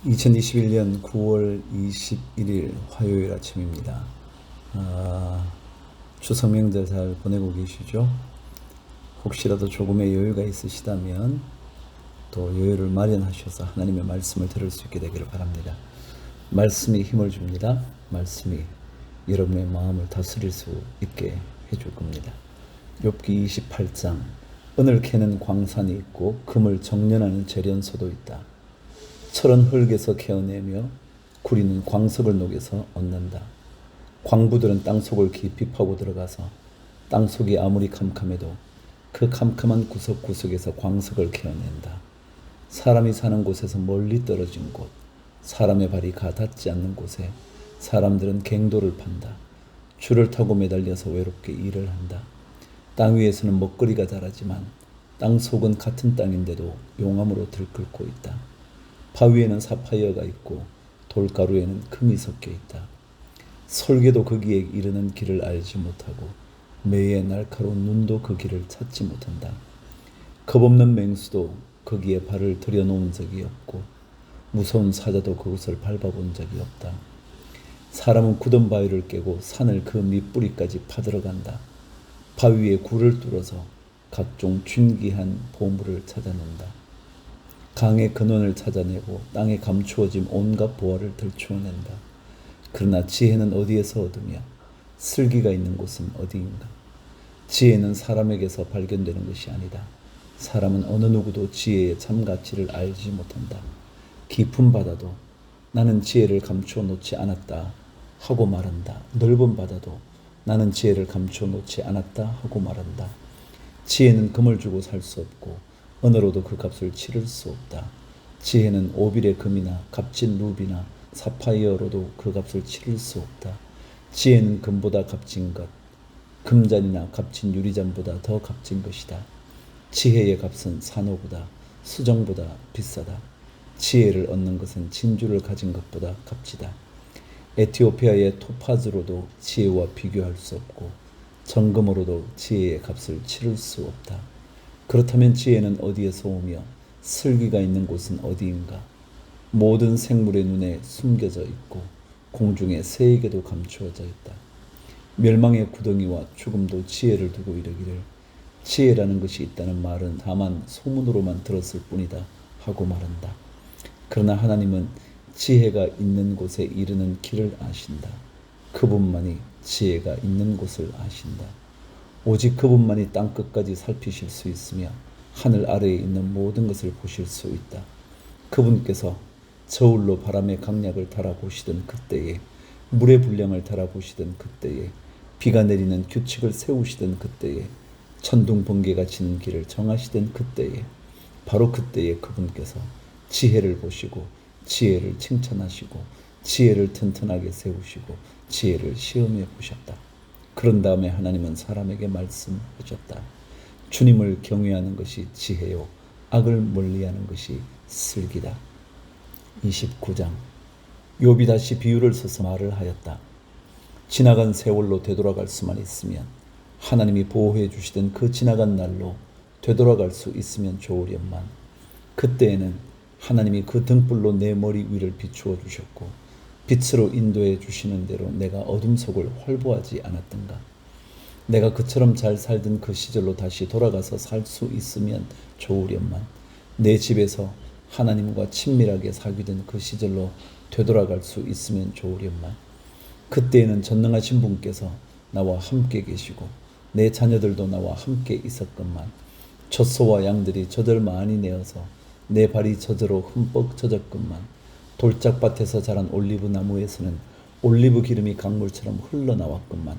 2021년 9월 21일 화요일 아침입니다. 추석 명절 잘 보내고 계시죠? 혹시라도 조금의 여유가 있으시다면 또 여유를 마련하셔서 하나님의 말씀을 들을 수 있게 되기를 바랍니다. 말씀이 힘을 줍니다. 말씀이 여러분의 마음을 다스릴 수 있게 해줄 겁니다. 욥기 28장. 은을 캐는 광산이 있고 금을 정련하는 재련소도 있다. 철은 흙에서 캐어내며 구리는 광석을 녹여서 얻는다. 광부들은 땅속을 깊이 파고 들어가서 땅속이 아무리 캄캄해도 그 캄캄한 구석구석에서 광석을 캐어낸다. 사람이 사는 곳에서 멀리 떨어진 곳, 사람의 발이 가닿지 않는 곳에 사람들은 갱도를 판다. 줄을 타고 매달려서 외롭게 일을 한다. 땅 위에서는 먹거리가 자라지만 땅 속은 같은 땅인데도 용암으로 들끓고 있다. 바위에는 사파이어가 있고 돌가루에는 금이 섞여 있다. 설계도 거기에 이르는 길을 알지 못하고 매의 날카로운 눈도 그 길을 찾지 못한다. 겁없는 맹수도 거기에 발을 들여놓은 적이 없고 무서운 사자도 그곳을 밟아본 적이 없다. 사람은 굳은 바위를 깨고 산을 그 밑뿌리까지 파들어간다. 바위에 굴을 뚫어서 각종 진귀한 보물을 찾아낸다. 강의 근원을 찾아내고 땅에 감추어진 온갖 보화를 들추어낸다. 그러나 지혜는 어디에서 얻으며 슬기가 있는 곳은 어디인가? 지혜는 사람에게서 발견되는 것이 아니다. 사람은 어느 누구도 지혜의 참 가치를 알지 못한다. 깊은 바다도 나는 지혜를 감추어 놓지 않았다 하고 말한다. 넓은 바다도 나는 지혜를 감추어 놓지 않았다 하고 말한다. 지혜는 금을 주고 살 수 없고 은으로도 그 값을 치를 수 없다. 지혜는 오빌의 금이나 값진 루비나 사파이어로도 그 값을 치를 수 없다. 지혜는 금보다 값진 것, 금잔이나 값진 유리잔보다 더 값진 것이다. 지혜의 값은 산호보다 수정보다 비싸다. 지혜를 얻는 것은 진주를 가진 것보다 값지다. 에티오피아의 토파즈로도 지혜와 비교할 수 없고 정금으로도 지혜의 값을 치를 수 없다. 그렇다면 지혜는 어디에서 오며 슬기가 있는 곳은 어디인가? 모든 생물의 눈에 숨겨져 있고 공중의 새에게도 감추어져 있다. 멸망의 구덩이와 죽음도 지혜를 두고 이르기를 지혜라는 것이 있다는 말은 다만 소문으로만 들었을 뿐이다 하고 말한다. 그러나 하나님은 지혜가 있는 곳에 이르는 길을 아신다. 그분만이 지혜가 있는 곳을 아신다. 오직 그분만이 땅끝까지 살피실 수 있으며 하늘 아래에 있는 모든 것을 보실 수 있다. 그분께서 저울로 바람의 강약을 달아보시던 그때에, 물의 분량을 달아보시던 그때에, 비가 내리는 규칙을 세우시던 그때에, 천둥 번개가 치는 길을 정하시던 그때에, 바로 그때에 그분께서 지혜를 보시고 지혜를 칭찬하시고 지혜를 튼튼하게 세우시고 지혜를 시험해 보셨다. 그런 다음에 하나님은 사람에게 말씀하셨다. 주님을 경외하는 것이 지혜요 악을 멀리하는 것이 슬기다. 29장. 욥이 다시 비유를 써서 말을 하였다. 지나간 세월로 되돌아갈 수만 있으면, 하나님이 보호해 주시던 그 지나간 날로 되돌아갈 수 있으면 좋으련만, 그때에는 하나님이 그 등불로 내 머리 위를 비추어 주셨고 빛으로 인도해 주시는 대로 내가 어둠 속을 활보하지 않았던가? 내가 그처럼 잘 살던 그 시절로 다시 돌아가서 살 수 있으면 좋으련만, 내 집에서 하나님과 친밀하게 사귀던 그 시절로 되돌아갈 수 있으면 좋으련만, 그때에는 전능하신 분께서 나와 함께 계시고 내 자녀들도 나와 함께 있었건만, 젖소와 양들이 젖을 많이 내어서 내 발이 젖으로 흠뻑 젖었건만, 돌짝밭에서 자란 올리브 나무에서는 올리브 기름이 강물처럼 흘러나왔건만,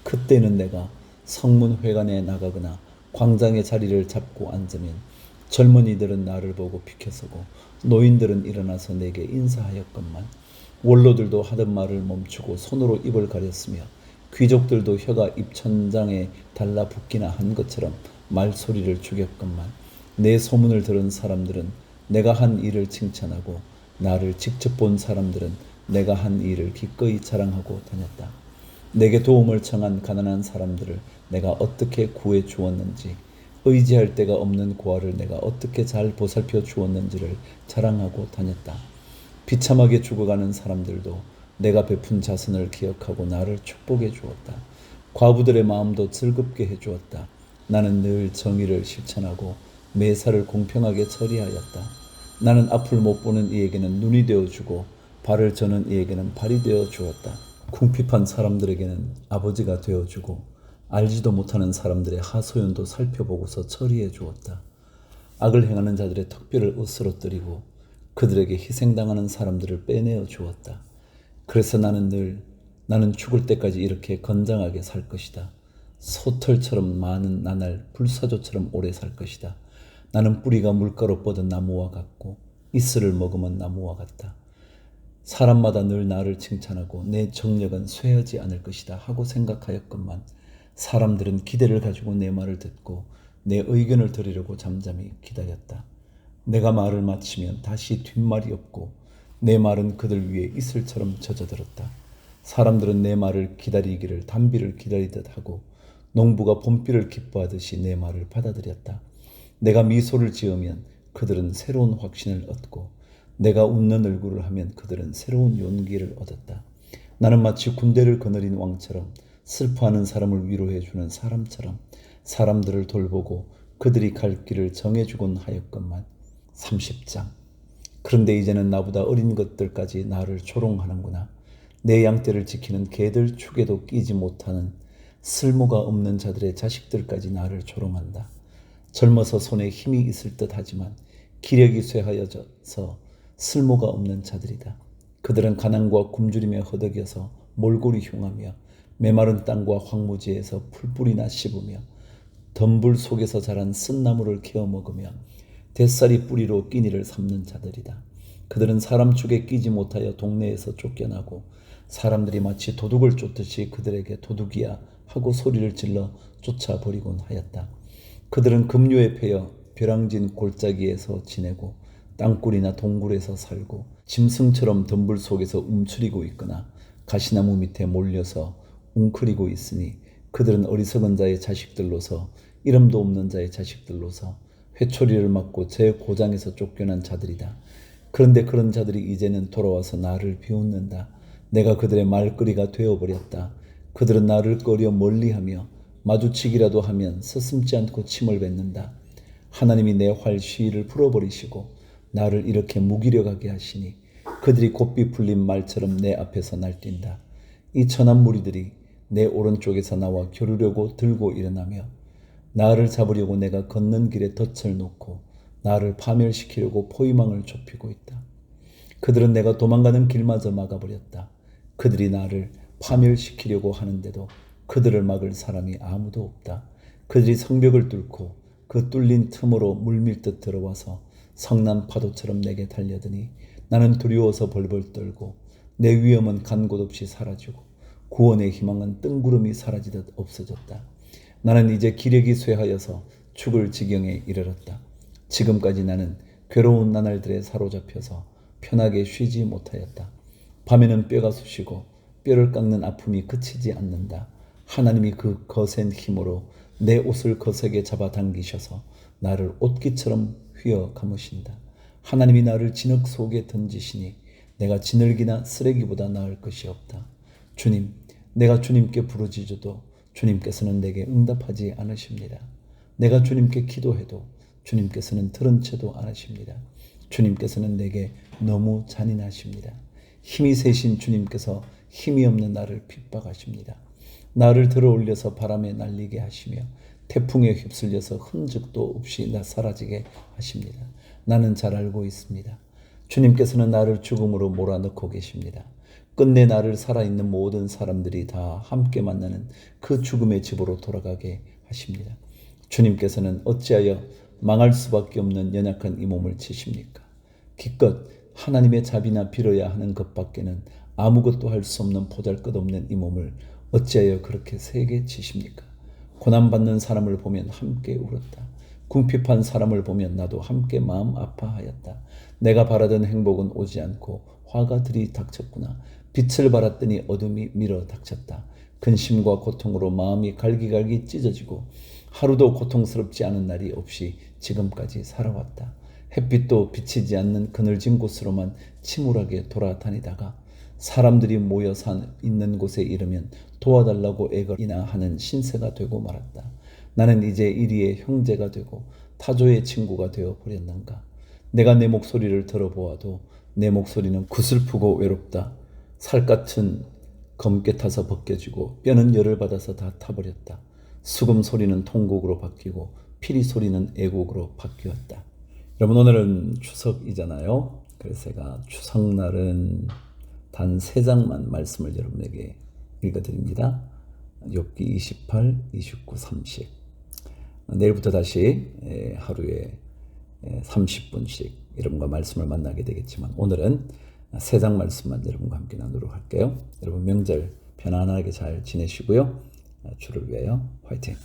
그때는 내가 성문회관에 나가거나 광장의 자리를 잡고 앉으면 젊은이들은 나를 보고 비켜서고 노인들은 일어나서 내게 인사하였건만, 원로들도 하던 말을 멈추고 손으로 입을 가렸으며 귀족들도 혀가 입천장에 달라붙기나 한 것처럼 말소리를 죽였건만, 내 소문을 들은 사람들은 내가 한 일을 칭찬하고 나를 직접 본 사람들은 내가 한 일을 기꺼이 자랑하고 다녔다. 내게 도움을 청한 가난한 사람들을 내가 어떻게 구해 주었는지, 의지할 데가 없는 고아를 내가 어떻게 잘 보살펴 주었는지를 자랑하고 다녔다. 비참하게 죽어가는 사람들도 내가 베푼 자선을 기억하고 나를 축복해 주었다. 과부들의 마음도 즐겁게 해주었다. 나는 늘 정의를 실천하고 매사를 공평하게 처리하였다. 나는 앞을 못 보는 이에게는 눈이 되어주고 발을 저는 이에게는 발이 되어 주었다. 궁핍한 사람들에게는 아버지가 되어주고 알지도 못하는 사람들의 하소연도 살펴보고서 처리해 주었다. 악을 행하는 자들의 턱뼈를 으스러뜨리고 그들에게 희생당하는 사람들을 빼내어 주었다. 그래서 나는 죽을 때까지 이렇게 건장하게 살 것이다. 소털처럼 많은 나날 불사조처럼 오래 살 것이다. 나는 뿌리가 물가로 뻗은 나무와 같고 이슬을 머금은 나무와 같다. 사람마다 늘 나를 칭찬하고 내 정력은 쇠하지 않을 것이다 하고 생각하였건만 사람들은 기대를 가지고 내 말을 듣고 내 의견을 들으려고 잠잠히 기다렸다. 내가 말을 마치면 다시 뒷말이 없고 내 말은 그들 위에 이슬처럼 젖어들었다. 사람들은 내 말을 기다리기를 단비를 기다리듯 하고 농부가 봄비를 기뻐하듯이 내 말을 받아들였다. 내가 미소를 지으면 그들은 새로운 확신을 얻고 내가 웃는 얼굴을 하면 그들은 새로운 용기를 얻었다. 나는 마치 군대를 거느린 왕처럼 슬퍼하는 사람을 위로해주는 사람처럼 사람들을 돌보고 그들이 갈 길을 정해주곤 하였건만 30장. 그런데 이제는 나보다 어린 것들까지 나를 조롱하는구나. 내 양떼를 지키는 개들 축에도 끼지 못하는 쓸모가 없는 자들의 자식들까지 나를 조롱한다. 젊어서 손에 힘이 있을 듯 하지만 기력이 쇠하여져서 쓸모가 없는 자들이다. 그들은 가난과 굶주림에 허덕여서 몰골이 흉하며 메마른 땅과 황무지에서 풀뿌리나 씹으며 덤불 속에서 자란 쓴나무를 케어 먹으며 뱃살이 뿌리로 끼니를 삼는 자들이다. 그들은 사람 축에 끼지 못하여 동네에서 쫓겨나고 사람들이 마치 도둑을 쫓듯이 그들에게 도둑이야 하고 소리를 질러 쫓아버리곤 하였다. 그들은 급류에 패여 벼랑진 골짜기에서 지내고 땅굴이나 동굴에서 살고 짐승처럼 덤불 속에서 움츠리고 있거나 가시나무 밑에 몰려서 웅크리고 있으니 그들은 어리석은 자의 자식들로서 이름도 없는 자의 자식들로서 회초리를 맞고 제 고장에서 쫓겨난 자들이다. 그런데 그런 자들이 이제는 돌아와서 나를 비웃는다. 내가 그들의 말거리가 되어버렸다. 그들은 나를 꺼려 멀리하며 마주치기라도 하면 서슴지 않고 침을 뱉는다. 하나님이 내 활 시위를 풀어버리시고 나를 이렇게 무기력하게 하시니 그들이 곱비 풀린 말처럼 내 앞에서 날뛴다. 이 천한 무리들이 내 오른쪽에서 나와 겨루려고 들고 일어나며 나를 잡으려고 내가 걷는 길에 덫을 놓고 나를 파멸시키려고 포위망을 좁히고 있다. 그들은 내가 도망가는 길마저 막아버렸다. 그들이 나를 파멸시키려고 하는데도 그들을 막을 사람이 아무도 없다. 그들이 성벽을 뚫고 그 뚫린 틈으로 물밀듯 들어와서 성난 파도처럼 내게 달려드니 나는 두려워서 벌벌 떨고 내 위험은 간 곳 없이 사라지고 구원의 희망은 뜬구름이 사라지듯 없어졌다. 나는 이제 기력이 쇠하여서 죽을 지경에 이르렀다. 지금까지 나는 괴로운 나날들에 사로잡혀서 편하게 쉬지 못하였다. 밤에는 뼈가 쑤시고 뼈를 깎는 아픔이 그치지 않는다. 하나님이 그 거센 힘으로 내 옷을 거세게 잡아당기셔서 나를 옷깃처럼 휘어 감으신다. 하나님이 나를 진흙 속에 던지시니 내가 진흙이나 쓰레기보다 나을 것이 없다. 주님, 내가 주님께 부르짖어도 주님께서는 내게 응답하지 않으십니다. 내가 주님께 기도해도 주님께서는 들은 채도 않으십니다. 주님께서는 내게 너무 잔인하십니다. 힘이 세신 주님께서 힘이 없는 나를 핍박하십니다. 나를 들어 올려서 바람에 날리게 하시며 태풍에 휩쓸려서 흔적도 없이 사라지게 하십니다. 나는 잘 알고 있습니다. 주님께서는 나를 죽음으로 몰아넣고 계십니다. 끝내 나를 살아있는 모든 사람들이 다 함께 만나는 그 죽음의 집으로 돌아가게 하십니다. 주님께서는 어찌하여 망할 수밖에 없는 연약한 이 몸을 치십니까? 기껏 하나님의 자비나 빌어야 하는 것밖에는 아무것도 할 수 없는 보잘것없는 이 몸을 어찌하여 그렇게 세게 치십니까? 고난받는 사람을 보면 함께 울었다. 궁핍한 사람을 보면 나도 함께 마음 아파하였다. 내가 바라던 행복은 오지 않고 화가 들이닥쳤구나. 빛을 바랐더니 어둠이 밀어 닥쳤다. 근심과 고통으로 마음이 갈기갈기 찢어지고 하루도 고통스럽지 않은 날이 없이 지금까지 살아왔다. 햇빛도 비치지 않는 그늘진 곳으로만 침울하게 돌아다니다가 사람들이 모여 있는 곳에 이르면 도와달라고 애걸이나 하는 신세가 되고 말았다. 나는 이제 이리의 형제가 되고 타조의 친구가 되어 버렸는가. 내가 내 목소리를 들어보아도 내 목소리는 구슬프고 외롭다. 살갗은 검게 타서 벗겨지고 뼈는 열을 받아서 다 타버렸다. 수금 소리는 통곡으로 바뀌고 피리 소리는 애곡으로 바뀌었다. 여러분, 오늘은 추석이잖아요. 그래서 제가 추석날은 단 3장만 말씀을 여러분에게 읽어드립니다. 욥기 28, 29, 30. 내일부터 다시 하루에 30분씩 여러분과 말씀을 만나게 되겠지만 오늘은 3장 말씀만 여러분과 함께 나누도록 할게요. 여러분 명절 편안하게 잘 지내시고요. 주를 위하여 화이팅!